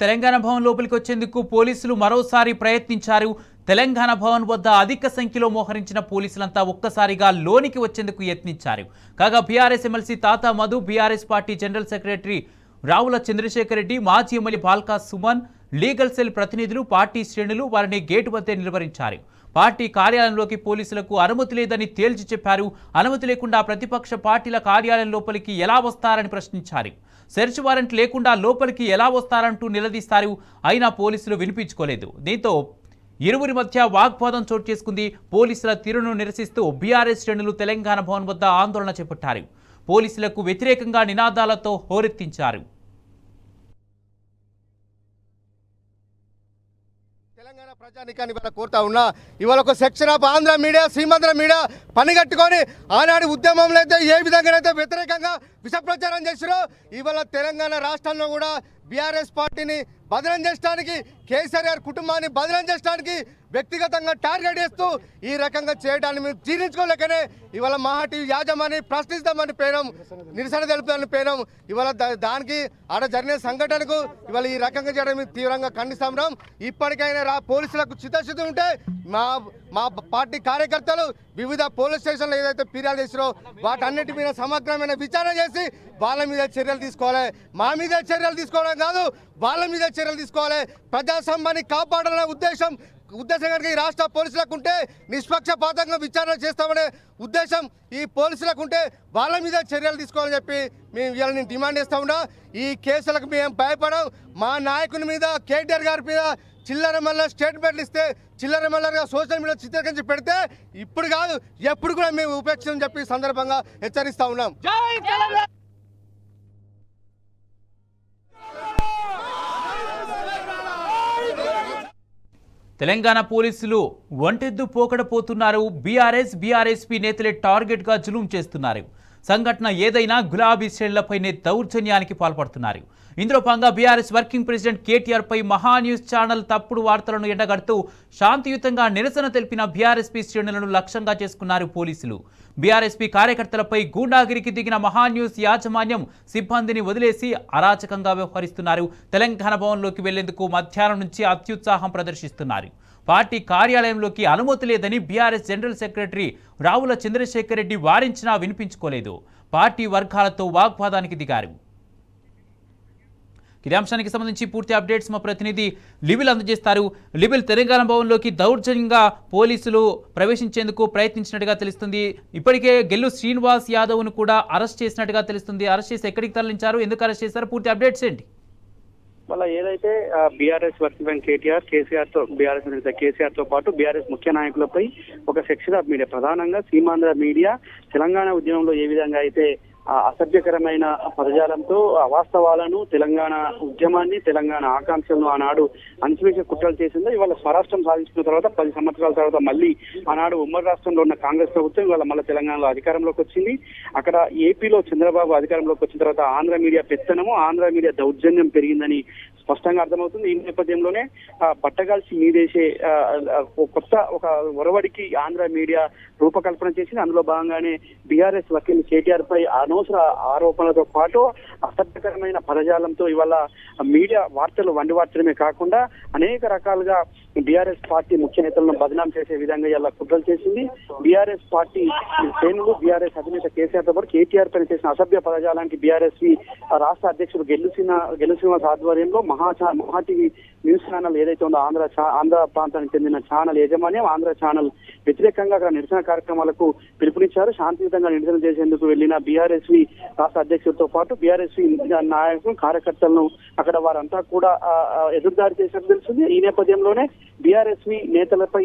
తెలంగాణ భవన్ లోపలికి వచ్చేందుకు పోలీసులు మరోసారి ప్రయత్నించారు. తెలంగాణ భవన్ వద్ద అధిక సంఖ్యలో మోహరించిన పోలీసులంతా ఒక్కసారిగా లోనికి వచ్చేందుకు యత్నించారు. కాగా BRS MLC Tata Madhu, BRS party general secretary Ravula Chandrashekar Reddy, మాజీ MLA Balka Suman, legal cell ప్రతినిధులు, పార్టీ శ్రేణులు వారిని గేటు వద్దే నిలువరించారు. పార్టీ కార్యాలయంలోకి పోలీసులకు అనుమతి లేదని తేల్చి చెప్పారు. అనుమతి లేకుండా ప్రతిపక్ష పార్టీల కార్యాలయం లోపలికి ఎలా వస్తారని ప్రశ్నించారు. సెర్చ్ వారెంట్ లేకుండా లోపలికి ఎలా వస్తారంటూ నిలదీస్తారు. అయినా పోలీసులు వినిపించుకోలేదు. దీంతో ఇరువురి మధ్య వాగ్వాదం చోటు చేసుకుంది. పోలీసుల తీరును నిరసిస్తూ బీఆర్ఎస్ శ్రేణులు తెలంగాణ భవన్ వద్ద ఆందోళన చేపట్టారు. పోలీసులకు వ్యతిరేకంగా నినాదాలతో హోరెత్తించారు. తెలంగాణ ప్రజానికాన్ని ఇవాళ కోరుతా ఉన్నా. ఇవాళ ఒక section of Andhra media, Seemandhra media పని కట్టుకొని ఆనాడు ఉద్యమంలో అయితే ఏ విధంగానైతే వ్యతిరేకంగా విష ప్రచారం చేసిరో ఇవాళ తెలంగాణ రాష్ట్రంలో కూడా బీఆర్ఎస్ పార్టీని బదనం చేయడానికి, కేసీఆర్ గారి కుటుంబాన్ని బదనం చేయడానికి వ్యక్తిగతంగా టార్గెట్ చేస్తూ ఈ రకంగా చేయడాన్ని మేము జీర్ణించుకోలేకనే ఇవాళ మహాటి యాజమాని ప్రశ్నిస్తామని పేరం, నిరసన తెలుపుతామని పేరం. ఇవాళ దానికి ఆడ జరిగిన సంఘటనకు ఇవాళ ఈ రకంగా చేయడం మేము తీవ్రంగా ఖండిస్తాం. ఇప్పటికైనా పోలీసులకు చిత్తశుద్ధి ఉంటే మా పార్టీ కార్యకర్తలు వివిధ పోలీస్ స్టేషన్లు ఏదైతే ఫిర్యాదు చేసిరో వాటన్నిటి మీద సమగ్రమైన విచారణ చేసి వాళ్ళ మీద చర్యలు తీసుకోవాలి. మా మీద చర్యలు తీసుకోవడం కాదు, వాళ్ళ మీద చర్యలు తీసుకోవాలి. ప్రజాస్వామ్యాన్ని కాపాడాలనే ఉద్దేశం కనుక ఈ రాష్ట్ర పోలీసులకు ఉంటే, నిష్పక్షపాతంగా విచారణ చేస్తామనే ఉద్దేశం ఈ పోలీసులకు ఉంటే వాళ్ళ మీద చర్యలు తీసుకోవాలని చెప్పి మేము వీళ్ళని డిమాండ్ చేస్తూ ఉన్నాం. ఈ కేసులకు మేము భయపడం. మా నాయకుని మీద, కేటీఆర్ గారి మీద చిల్లర మల్ల స్టేట్మెంట్లు ఇస్తే చిల్లర మల్లగా సోషల్ మీడియా చిత్రీకరించి పెడితే ఇప్పుడు కాదు ఎప్పుడు కూడా మేము ఉపేక్షించని చెప్పి సందర్భంగా హెచ్చరిస్తూ ఉన్నాం. తెలంగాణ పోలీసులు ఒంటెద్దు పోకడపోతున్నారు. బీఆర్ఎస్పీ నేతలే టార్గెట్గా జులుం చేస్తున్నారు. సంఘటన ఏదైనా గులాబీ శ్రేణులపైనే దౌర్జన్యానికి పాల్పడుతున్నారు. ఇందులో భాగంగా బీఆర్ఎస్ వర్కింగ్ ప్రెసిడెంట్ కేటీఆర్ పై మహాన్యూస్ ఛానల్ తప్పుడు వార్తలను ఎండగడుతూ శాంతియుతంగా నిరసన తెలిపిన బీఆర్ఎస్పీ శ్రేణులను లక్ష్యంగా చేసుకున్నారు పోలీసులు. బీఆర్ఎస్పీ కార్యకర్తలపై గూండాగిరికి దిగిన మహాన్యూస్ యాజమాన్యం సిబ్బందిని వదిలేసి అరాచకంగా వ్యవహరిస్తున్నారు. తెలంగాణ భవన్లోకి వెళ్లేందుకు మధ్యాహ్నం నుంచి అత్యుత్సాహం ప్రదర్శిస్తున్నారు. పార్టీ కార్యాలయంలోకి అనుమతి లేదని BRS general secretary Ravula Chandrashekar Reddy వారించినా వినిపించుకోలేదు. పార్టీ వర్గాలతో వాగ్వాదానికి దిగారు. ఇదే అంశానికి సంబంధించి పూర్తి అప్డేట్స్ మా ప్రతినిధి లిబిల్ అందజేస్తారు. లిబిల్, తెలంగాణ భవన్లోకి దౌర్జన్యంగా పోలీసులు ప్రవేశించేందుకు ప్రయత్నించినట్టుగా తెలుస్తుంది. ఇప్పటికే గెల్లు శ్రీనివాస్ యాదవ్ను కూడా అరెస్ట్ చేసినట్టుగా తెలుస్తుంది. అరెస్ట్ చేసి ఎక్కడికి తరలించారు, ఎందుకు అరెస్ట్ చేశారు, పూర్తి అప్డేట్స్ ఏంటి? వాళ్ళ ఏదైతే బీఆర్ఎస్ వర్కింగ్ కేసీఆర్ తో పాటు బీఆర్ఎస్ ముఖ్య నాయకులపై ఒక సెక్షన్ ఆఫ్ మీడియా, ప్రధానంగా సీమాంధ్ర మీడియా తెలంగాణ ఉద్యమంలో ఏ విధంగా అయితే అసభ్యకరమైన పదజాలంతో అవాస్తవాలను, తెలంగాణ ఉద్యమాన్ని, తెలంగాణ ఆకాంక్షలను ఆనాడు అణచివేసే కుట్రలు చేసిందో ఇవాళ స్వరాష్ట్రం సాధించిన తర్వాత 10 సంవత్సరాల తర్వాత మళ్ళీ ఆనాడు ఉమ్మడి రాష్ట్రంలో ఉన్న కాంగ్రెస్ ప్రభుత్వం ఇవాళ మళ్ళీ తెలంగాణలో అధికారంలోకి వచ్చింది. అక్కడ ఏపీలో చంద్రబాబు అధికారంలోకి వచ్చిన తర్వాత ఆంధ్ర మీడియా పెత్తనము, ఆంధ్ర మీడియా దౌర్జన్యం పెరిగిందని స్పష్టంగా అర్థమవుతుంది. ఈ నేపథ్యంలోనే పట్టగాల్సి మీదేసే కొత్త ఒక ఒరవడికి ఆంధ్ర మీడియా రూపకల్పన చేసింది. అందులో భాగంగానే బీఆర్ఎస్ వకీల్ కేటీఆర్ పై అనవసర ఆరోపణలతో పాటు అసభ్యకరమైన పదజాలంతో ఇవాళ మీడియా వార్తలు వండివార్చడమే కాకుండా అనేక రకాలుగా బీఆర్ఎస్ పార్టీ ముఖ్య నేతలను బదనాం చేసే విధంగా ఇలా కుట్రలు చేసింది. బీఆర్ఎస్ పార్టీ శ్రేణులు, బీఆర్ఎస్ అధినేత కేసీఆర్ తో పాటు కేటీఆర్ పైన చేసిన అసభ్య పదజాలానికి బీఆర్ఎస్ రాష్ట్ర అధ్యక్షుడు గెల్లు శ్రీనివాస్ ఆధ్వర్యంలో మహా టీవీ న్యూస్ ఛానల్ ఏదైతే ఉందో ఆంధ్ర ప్రాంతానికి చెందిన ఛానల్ యాజమాన్యం ఆంధ్ర ఛానల్ వ్యతిరేకంగా అక్కడ నిరసన కార్యక్రమాలకు పిలుపునిచ్చారు. శాంతియుతంగా నిరసన చేసేందుకు వెళ్లిన బీఆర్ఎస్వి రాష్ట్ర అధ్యక్షుడితో పాటు బీఆర్ఎస్వి నాయకులు, కార్యకర్తలను అక్కడ వారంతా కూడా ఎదురుదాడి చేసినట్టు తెలుస్తుంది. ఈ నేపథ్యంలోనే బీఆర్ఎస్వి నేతలపై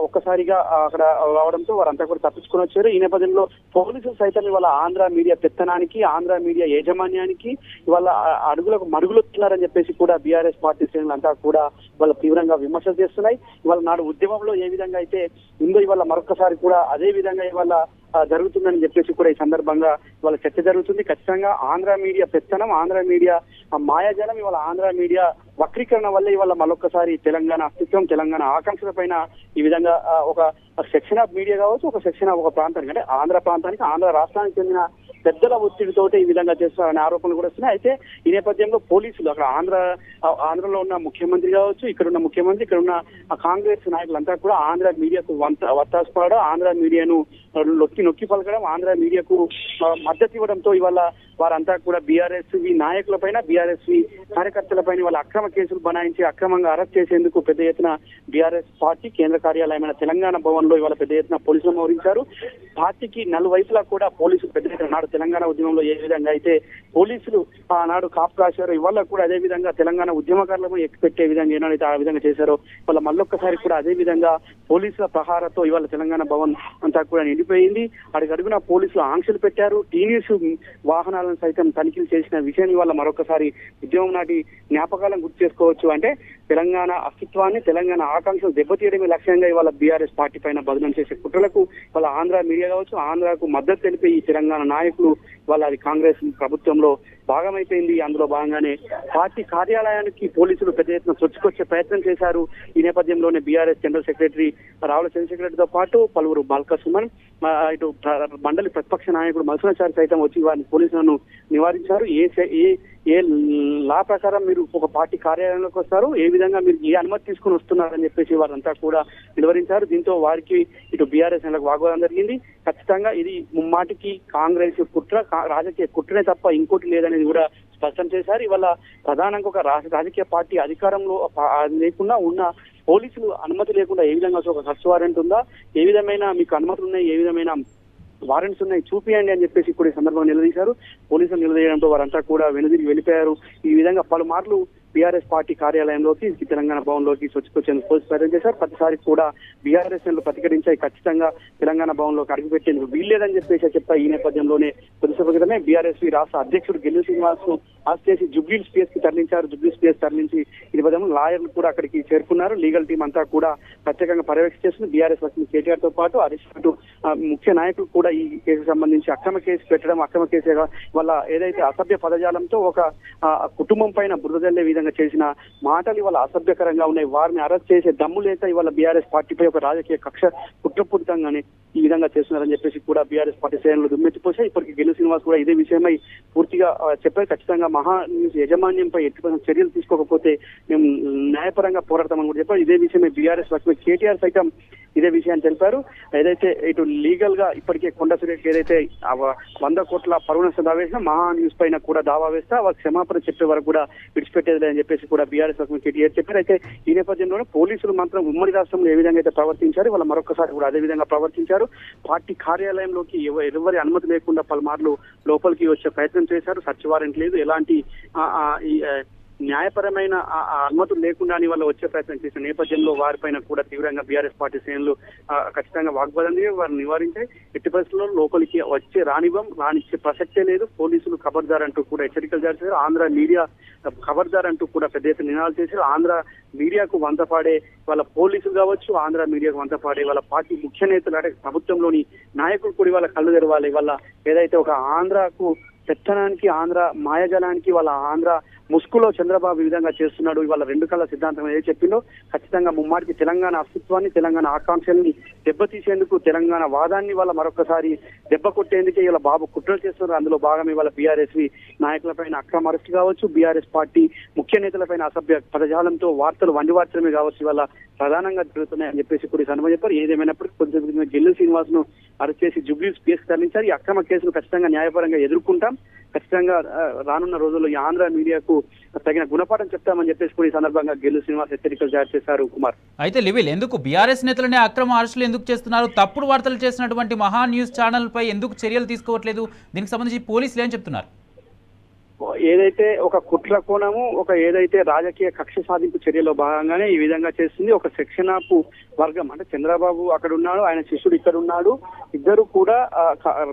ఒక్కసారిగా అక్కడ రావడంతో వారంతా కూడా తప్పించుకుని వచ్చారు. ఈ నేపథ్యంలో పోలీసులు సైతం ఇవాళ ఆంధ్ర మీడియా పెత్తనానికి, ఆంధ్ర మీడియా యాజమాన్యానికి ఇవాళ అడుగులకు మడుగులొస్తున్నారని చెప్పేసి కూడా బీఆర్ఎస్ పార్టీ శ్రేణులంతా కూడా వాళ్ళ తీవ్రంగా విమర్శలు చేస్తున్నాయి. ఇవాళ నాడు ఉద్యమంలో ఏ విధంగా అయితే ఉందో ఇవాళ మరొకసారి కూడా అదే విధంగా ఇవాళ జరుగుతుందని చెప్పేసి కూడా ఈ సందర్భంగా ఇవాళ చర్చ జరుగుతుంది. ఖచ్చితంగా ఆంధ్ర మీడియా పెత్తనం, ఆంధ్ర మీడియా మాయాజాలం, ఇవాళ ఆంధ్ర మీడియా వక్రీకరణ వల్ల ఇవాళ మరొకసారి తెలంగాణ అస్తిత్వం, తెలంగాణ ఆకాంక్షల పైన ఈ విధంగా ఒక సెక్షన్ ఆఫ్ మీడియా కావచ్చు, ఒక సెక్షన్ ఆఫ్ ఒక ప్రాంతానికి, అంటే ఆంధ్ర ప్రాంతానికి, ఆంధ్ర రాష్ట్రానికి చెందిన పెద్దల ఒత్తిడితోటి ఈ విధంగా చేస్తారనే ఆరోపణలు కూడా వస్తున్నాయి. అయితే ఈ నేపథ్యంలో పోలీసులు అక్కడ ఆంధ్రలో ఉన్న ముఖ్యమంత్రి కావచ్చు, ఇక్కడ ఉన్న ముఖ్యమంత్రి, ఇక్కడ ఉన్న కాంగ్రెస్ నాయకులంతా కూడా ఆంధ్ర మీడియాకు వత్తాసు పడడం, ఆంధ్ర మీడియాను నొక్కి పలకడం, ఆంధ్ర మీడియాకు మద్దతు ఇవ్వడంతో ఇవాళ వారంతా కూడా బీఆర్ఎస్వి నాయకులపైన, బీఆర్ఎస్వి కార్యకర్తలపైన వాళ్ళ అక్రమ కేసులు బనాయించి అక్రమంగా అరెస్ట్ చేసేందుకు పెద్ద ఎత్తున బీఆర్ఎస్ పార్టీ కేంద్ర కార్యాలయమైన తెలంగాణ భవన్ లో ఇవాళ పెద్ద ఎత్తున పోలీసులు మోహరించారు. పార్టీకి నలువైపులా కూడా పోలీసులు పెద్ద ఎత్తున నాడు తెలంగాణ ఉద్యమంలో ఏ విధంగా అయితే పోలీసులు ఆనాడు కాపు కాశారో ఇవాళ కూడా అదే విధంగా తెలంగాణ ఉద్యమకారులను ఎక్కిపెట్టే విధంగా ఏనాడైతే ఆ విధంగా చేశారో ఇవాళ మళ్ళొక్కసారి కూడా అదే విధంగా పోలీసుల ప్రహారంతో ఇవాళ తెలంగాణ భవన్ అంతా కూడా నిండిపోయింది. అడుగడుగున పోలీసులు ఆంక్షలు పెట్టారు. టీవీస్ వాహనాలను సైతం తనిఖీలు చేసిన విషయాన్ని ఇవాళ మరొకసారి ఉద్యమం నాటి జ్ఞాపకాలను గుర్తు చేసుకోవచ్చు. అంటే తెలంగాణ అస్తిత్వాన్ని, తెలంగాణ ఆకాంక్షలు దెబ్బతీయడమే లక్ష్యంగా ఇవాళ బీఆర్ఎస్ పార్టీ పైన బదనం చేసే కుట్రలకు వాళ్ళ ఆంధ్ర మీడియా కావచ్చు, ఆంధ్రాకు మద్దతు తెలిపే ఈ తెలంగాణ నాయకులు వాళ్ళ అది కాంగ్రెస్ ప్రభుత్వంలో భాగమైపోయింది. అందులో భాగంగానే పార్టీ కార్యాలయానికి పోలీసులు పెద్ద ఎత్తున చొచ్చుకొచ్చే ప్రయత్నం చేశారు. ఈ నేపథ్యంలోనే బీఆర్ఎస్ జనరల్ సెక్రటరీ రావుల చంద్రశేఖరరెడ్డితో పాటు పలువురు బాల్క సుమన్, ఇటు మండలి ప్రతిపక్ష నాయకుడు మల్సునాచారి సైతం వచ్చి వారిని పోలీసులను నివారించారు. ఏ లా ప్రకారం మీరు ఒక పార్టీ కార్యాలయంలోకి వస్తారు, ఏ విధంగా మీరు ఏ అనుమతి తీసుకుని వస్తున్నారని చెప్పేసి వారంతా కూడా నిలువరించారు. దీంతో వారికి ఇటు బీఆర్ఎస్ వాగ్వాదం జరిగింది. ఖచ్చితంగా ఇది ముమ్మాటికి కాంగ్రెస్ కుట్ర, రాజకీయ కుట్రనే తప్ప ఇంకోటి లేదనేది కూడా స్పష్టం చేశారు. ఇవాళ ప్రధానంగా ఒక రాజకీయ పార్టీ అధికారంలో లేకుండా ఉన్న పోలీసులు అనుమతి లేకుండా ఏ విధంగా ఒక సర్చ్ వారెంట్ ఉందా, ఏ విధమైన మీకు అనుమతులు ఉన్నాయి, ఏ విధమైన వారెంట్స్ ఉన్నాయి చూపియండి అని చెప్పేసి కూడా ఈ సందర్భంగా నిలదీశారు. పోలీసులు నిలదీయడంతో వారంతా కూడా వెనుదిరిగి వెళ్ళిపోయారు. ఈ విధంగా పలుమార్లు బీఆర్ఎస్ పార్టీ కార్యాలయంలోకి, తెలంగాణ భవన్ లోకి చొచ్చుకొచ్చేందుకు పోలీసు ప్రయత్నం చేశారు. ప్రతిసారి కూడా బీఆర్ఎస్ ప్రతిఘటించాయి. ఖచ్చితంగా తెలంగాణ భవన్ లోకి అడుగుపెట్టేందుకు వీల్లేదని చెప్పి ఈ నేపథ్యంలోనే కొద్దిసేపు క్రితమే బీఆర్ఎస్ రాష్ట్ర అధ్యక్షుడు గెల్లు శ్రీనివాస్ ను అరెస్ట్ చేసి జూబ్లీ స్పేస్ కి తరలించారు. జూబ్లీ స్పేస్ తరలించి ఈ నేపథ్యంలో లాయర్లు కూడా అక్కడికి చేరుకున్నారు. లీగల్ టీం అంతా కూడా ప్రత్యేకంగా పర్యవేక్షిస్తుంది. బీఆర్ఎస్ లక్ష్మీ కేటీఆర్ తో పాటు హరీష్ రావు ముఖ్య నాయకులు కూడా ఈ కేసుకు సంబంధించి అక్రమ కేసు పెట్టడం, అక్రమ కేసు వల్ల ఏదైతే అసభ్య పదజాలంతో ఒక కుటుంబం పైన బురద జల్లే విధంగా చేసిన మాటలు ఇవాళ అసభ్యకరంగా ఉన్నాయి. వారిని అరెస్ట్ చేసే దమ్ము లేక ఇవాళ బీఆర్ఎస్ పార్టీపై ఒక రాజకీయ కక్ష కుట్రపూరితంగానే ఈ విధంగా చేస్తున్నారని చెప్పేసి కూడా బీఆర్ఎస్ పార్టీ శ్రేణులు దుమ్మెత్తిపోసాయి. ఇప్పటికీ గెల్లు శ్రీనివాస్ కూడా ఇదే విషయమై పూర్తిగా చెప్పారు. ఖచ్చితంగా మహా న్యూస్ యాజమాన్యంపై ఎటువంటి చర్యలు తీసుకోకపోతే మేము న్యాయపరంగా పోరాడతామని కూడా చెప్పారు. ఇదే విషయమై బీఆర్ఎస్ లక్ష్మీ కేటీఆర్ సైతం ఇదే విషయాన్ని తెలిపారు. ఏదైతే ఇటు లీగల్ గా ఇప్పటికే కొండ సురేష్ ఏదైతే 100 కోట్ల పరువు నష్టం దావా వేసినా మహా న్యూస్ పైన కూడా దావా వేస్తా వారికి క్షమాపణ చెప్పే వరకు కూడా విడిచిపెట్టేది అని చెప్పేసి కూడా బీఆర్ఎస్ లక్ష్మీ కేటీఆర్ చెప్పారు. అయితే ఈ నేపథ్యంలోనే పోలీసులు మాత్రం ఉమ్మడి రాష్ట్రంలో ఏ విధంగా అయితే ప్రవర్తించారు వాళ్ళ మరొకసారి కూడా అదే విధంగా ప్రవర్తించారు. పార్టీ కార్యాలయంలోకి ఎవరి అనుమతి లేకుండా పలుమార్లు లోపలికి వచ్చే ప్రయత్నం చేశారు. సర్చ్ వారెంట్ లేదు, ఎలాంటి న్యాయపరమైన అనుమతులు లేకుండానే వాళ్ళు వచ్చే ప్రయత్నం చేసిన నేపథ్యంలో వారిపైన కూడా తీవ్రంగా బీఆర్ఎస్ పార్టీ శ్రేణులు ఖచ్చితంగా వాగ్వాదం వారిని నివారించాయి. ఎట్టి పరిస్థితుల్లో లోపలికి రానిచ్చే ప్రసక్తే లేదు. పోలీసులు ఖబర్దార్ అంటూ కూడా హెచ్చరికలు జారీ చేశారు. ఆంధ్ర మీడియా ఖబర్దార్ అంటూ కూడా పెద్ద ఎత్తున నినాదాలు చేశారు. ఆంధ్ర మీడియాకు వంతపాడే వాళ్ళ పోలీసులు కావచ్చు, ఆంధ్ర మీడియాకు వంతపాడే వాళ్ళ పార్టీ ముఖ్య నేతలు అంటే ప్రభుత్వంలోని నాయకులు కూడా వాళ్ళ కళ్ళు తెరవాలి. వాళ్ళ ఏదైతే ఒక ఆంధ్రాకు పెత్తనానికి, ఆంధ్ర మాయాజలానికి, వాళ్ళ ఆంధ్ర ముసుగులో చంద్రబాబు ఈ విధంగా చేస్తున్నాడు. ఇవాళ 2 కళ్ళ సిద్ధాంతం ఏదో చెప్పిందో ఖచ్చితంగా ముమ్మాటికి తెలంగాణ అస్తిత్వాన్ని, తెలంగాణ ఆకాంక్షల్ని దెబ్బతీసేందుకు, తెలంగాణ వాదాన్ని వాళ్ళ మరొకసారి దెబ్బ కొట్టేందుకే ఇవాళ బాబు కుట్రలు చేస్తున్నారు. అందులో భాగం ఇవాళ బీఆర్ఎస్ నాయకులపైన అక్రమ అరెస్ట్ కావచ్చు, బీఆర్ఎస్ పార్టీ ముఖ్య నేతలపైన అసభ్య పదజాలంతో వార్తలమే కావచ్చు ఇవాళ ప్రధానంగా జరుగుతున్నాయని చెప్పేసి కూడా సందర్భంగా చెప్పారు. ఏదేమైనప్పటికీ కొంచెం గెల్లు శ్రీనివాస్ ను అరెస్ట్ చేసి జూబ్లీ స్పేస్ తరలించారు. ఈ అక్రమ కేసును ఖచ్చితంగా న్యాయపరంగా ఎదుర్కొంటాం, ఖచ్చితంగా రానున్న రోజుల్లో ఈ ఆంధ్ర మీడియాకు తగిన గుణపాఠం చెప్తామని చెప్పేసి కూడా ఈ సందర్భంగా గెల్లు శ్రీనివాస్ హెచ్చరికలు జారీ చేశారు. కుమార్, అయితే లివిల్ ఎందుకు బీఆర్ఎస్ నేతలనే అక్రమ అరెస్టులు ఎందుకు చేస్తున్నారు? తప్పుడు వార్తలు చేసినటువంటి మహా న్యూస్ ఛానల్ పై ఎందుకు చర్యలు తీసుకోవట్లేదు? దీనికి సంబంధించి పోలీసులు ఏం చెప్తున్నారు? ఏదైతే ఒక కుట్ర కోణము, ఒక ఏదైతే రాజకీయ కక్ష సాధింపు చర్యలో భాగంగానే ఈ విధంగా చేస్తుంది. ఒక సెక్షన్ ఆఫ్ వర్గం అంటే చంద్రబాబు అక్కడ ఉన్నాడు, ఆయన శిష్యుడు ఇక్కడ ఉన్నాడు, ఇద్దరు కూడా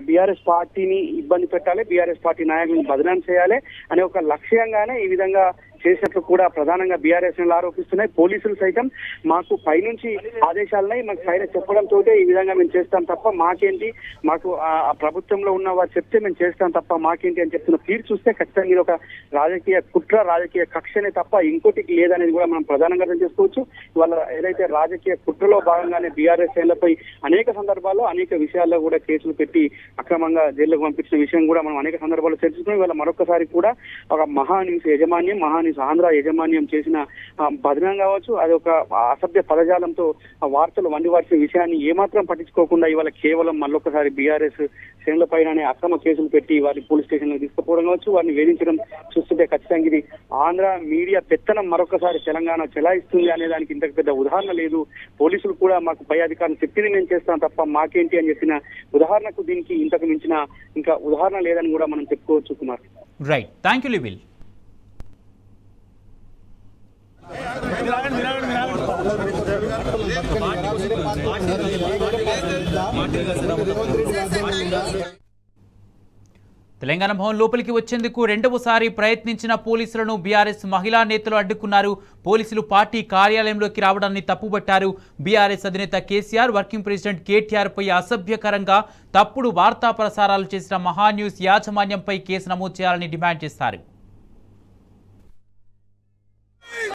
బీఆర్ఎస్ పార్టీని ఇబ్బంది పెట్టాలి, బీఆర్ఎస్ పార్టీ నాయకులను బదనాం చేయాలి అనే ఒక లక్ష్యంగానే ఈ విధంగా చేసినట్లు కూడా ప్రధానంగా బీఆర్ఎస్ ఆరోపిస్తున్నాయి. పోలీసులు సైతం మాకు పైనుంచి ఆదేశాలున్నాయి, మాకు పైన చెప్పడంతో ఈ విధంగా మేము చేస్తాం తప్ప మాకేంటి, మాకు ఆ ప్రభుత్వంలో ఉన్న వారు చెప్తే మేము చేస్తాం తప్ప మాకేంటి అని చెప్తున్న తీరు చూస్తే ఖచ్చితంగా ఇది ఒక రాజకీయ కుట్ర, రాజకీయ కక్షనే తప్ప ఇంకోటికి లేదనేది కూడా మనం ప్రధానంగా అర్థం చేసుకోవచ్చు. ఇవాళ ఏదైతే రాజకీయ కుట్రలో భాగంగానే బీఆర్ఎస్ శ్రేణులపై అనేక సందర్భాల్లో అనేక విషయాల్లో కూడా కేసులు పెట్టి అక్రమంగా జైలుకు పంపించిన విషయం కూడా మనం అనేక సందర్భాల్లో చర్చించుకుని ఇవాళ మరొకసారి కూడా ఒక మహాన్యూస్ యాజమాన్యం, మహాన్యూస్ ఆంధ్ర యాజమాన్యం చేసిన బదనం కావచ్చు, అది ఒక అసభ్య పదజాలంతో వార్తలు వండివార్చిన విషయాన్ని ఏమాత్రం పట్టించుకోకుండా ఇవాళ కేవలం మళ్ళొకసారి బీఆర్ఎస్ శ్రేణుల పైననే అక్రమ కేసులు పెట్టి వారిని పోలీస్ స్టేషన్ లో తీసుకుపోవడం కావచ్చు, వారిని వేధించడం చూస్తుంటే ఖచ్చితంగా ఇది ఆంధ్ర మీడియా పెత్తనం మరొకసారి తెలంగాణ చెలాయిస్తుంది అనే దానికి ఇంతకు పెద్ద ఉదాహరణ లేదు. పోలీసులు కూడా మాకు పై అధికారులు చెప్పింది మేము చేస్తాం తప్ప మాకేంటి అని చెప్పిన ఉదాహరణకు దీనికి ఇంతకు మించిన ఇంకా ఉదాహరణ లేదని కూడా మనం చెప్పుకోవచ్చు కుమార్. రైట్, థ్యాంక్ యూ లివిల్. తెలంగాణ భవన్ లోపలికి వచ్చేందుకు రెండవసారి ప్రయత్నించిన పోలీసులను బీఆర్ఎస్ మహిళా నేతలు అడ్డుకున్నారు. పోలీసులు పార్టీ కార్యాలయంలోకి రావడాన్ని తప్పుబట్టారు. బీఆర్ఎస్ అధినేత కేసీఆర్, వర్కింగ్ ప్రెసిడెంట్ కేటీఆర్ పై అసభ్యకరంగా తప్పుడు వార్తా ప్రసారాలు చేసిన మహాన్యూస్ యాజమాన్యంపై కేసు నమోదు చేయాలని డిమాండ్ చేశారు.